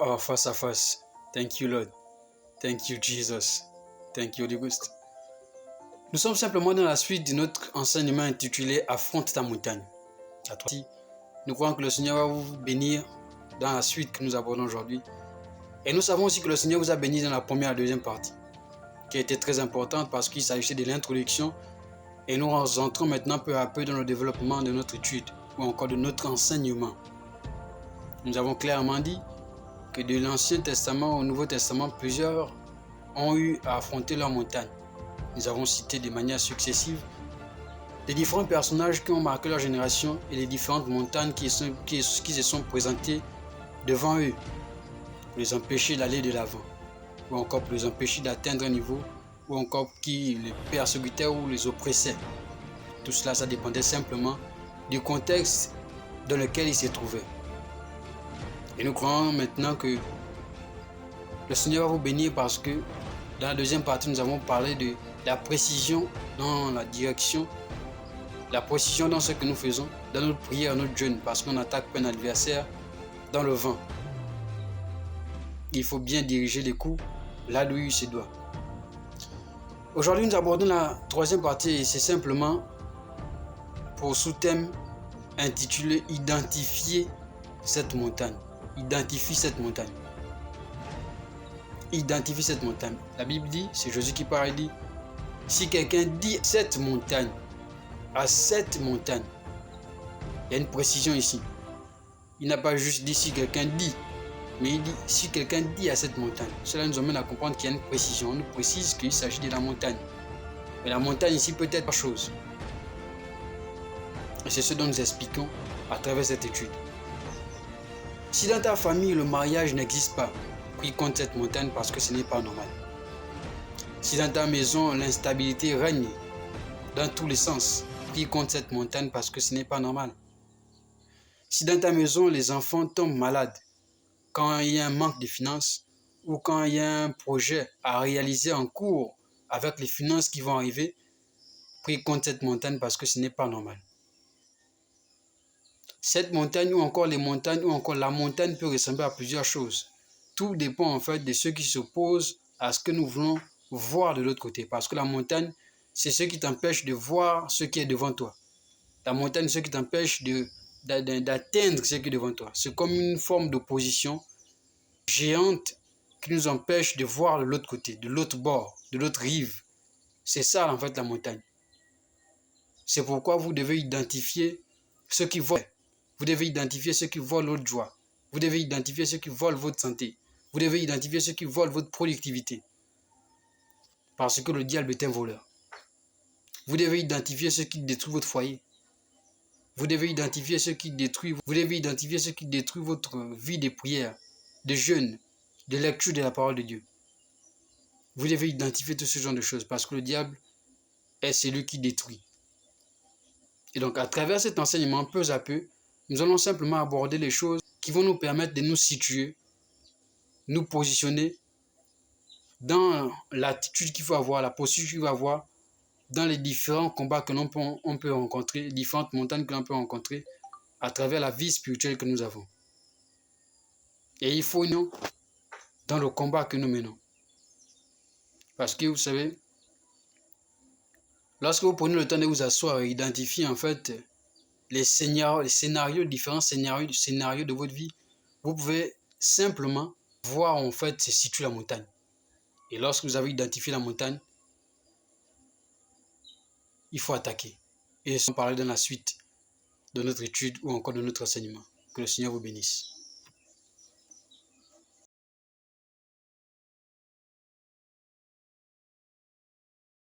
our face à face. Thank you, Lord. Thank you, Jesus. Thank you, Holy Ghost. Nous sommes simplement dans la suite de notre enseignement intitulé Affronte ta montagne. Nous croyons que le Seigneur va vous bénir dans la suite que nous abordons aujourd'hui. Et nous savons aussi que le Seigneur vous a béni dans la première et la deuxième partie, qui a été très importante parce qu'il s'agissait de l'introduction. Et nous entrons maintenant peu à peu dans le développement de notre étude ou encore de notre enseignement. Nous avons clairement dit que de l'Ancien Testament au Nouveau Testament, plusieurs ont eu à affronter leur montagne. Nous avons cité de manière successive les différents personnages qui ont marqué leur génération et les différentes montagnes qui se sont présentées devant eux pour les empêcher d'aller de l'avant, ou encore pour les empêcher d'atteindre un niveau, ou encore qui les persécutaient ou les oppressaient. Tout cela, ça dépendait simplement du contexte dans lequel ils se trouvaient. Et nous croyons maintenant que le Seigneur va vous bénir parce que dans la deuxième partie, nous avons parlé de la précision dans la direction, la précision dans ce que nous faisons, dans notre prière, notre jeûne, parce qu'on n'attaque pas un adversaire dans le vent. Il faut bien diriger les coups là d'où il se doit. Aujourd'hui, nous abordons la troisième partie et c'est simplement pour sous-thème intitulé « Identifier cette montagne ». Identifie cette montagne. Identifie cette montagne. La Bible dit, c'est Jésus qui parle, il dit, si quelqu'un dit cette montagne, à cette montagne, il y a une précision ici. Il n'a pas juste dit si quelqu'un dit, mais il dit si quelqu'un dit à cette montagne. Cela nous amène à comprendre qu'il y a une précision. On nous précise qu'il s'agit de la montagne. Mais la montagne ici peut être autre chose. Et c'est ce dont nous expliquons à travers cette étude. Si dans ta famille le mariage n'existe pas, prie contre cette montagne parce que ce n'est pas normal. Si dans ta maison l'instabilité règne dans tous les sens, prie contre cette montagne parce que ce n'est pas normal. Si dans ta maison les enfants tombent malades, quand il y a un manque de finances ou quand il y a un projet à réaliser en cours avec les finances qui vont arriver, prie contre cette montagne parce que ce n'est pas normal. Cette montagne ou encore les montagnes ou encore la montagne peut ressembler à plusieurs choses. Tout dépend en fait de ceux qui s'opposent à ce que nous voulons voir de l'autre côté. Parce que la montagne, c'est ce qui t'empêche de voir ce qui est devant toi. La montagne, c'est ce qui t'empêche d'atteindre ce qui est devant toi. C'est comme une forme d'opposition géante qui nous empêche de voir de l'autre côté, de l'autre bord, de l'autre rive. C'est ça en fait la montagne. C'est pourquoi vous devez identifier ce qui vole. Vous devez identifier ceux qui volent votre joie. Vous devez identifier ceux qui volent votre santé. Vous devez identifier ceux qui volent votre productivité. Parce que le diable est un voleur. Vous devez identifier ceux qui détruisent votre foyer. Vous devez identifier ceux qui détruisent. Vous devez identifier ceux qui détruisent votre vie de prière, de jeûne, de lecture de la parole de Dieu. Vous devez identifier tout ce genre de choses parce que le diable est celui qui détruit. Et donc, à travers cet enseignement, peu à peu, nous allons simplement aborder les choses qui vont nous permettre de nous situer, nous positionner dans l'attitude qu'il faut avoir, la posture qu'il faut avoir dans les différents combats que l'on peut rencontrer, les différentes montagnes que l'on peut rencontrer à travers la vie spirituelle que nous avons. Et il faut nous dans le combat que nous menons. Parce que vous savez, lorsque vous prenez le temps de vous asseoir et identifier en fait les différents scénarios de votre vie, vous pouvez simplement voir en fait se situe la montagne. Et lorsque vous avez identifié la montagne, il faut attaquer. Et on va parler dans la suite de notre étude ou encore de notre enseignement. Que le Seigneur vous bénisse.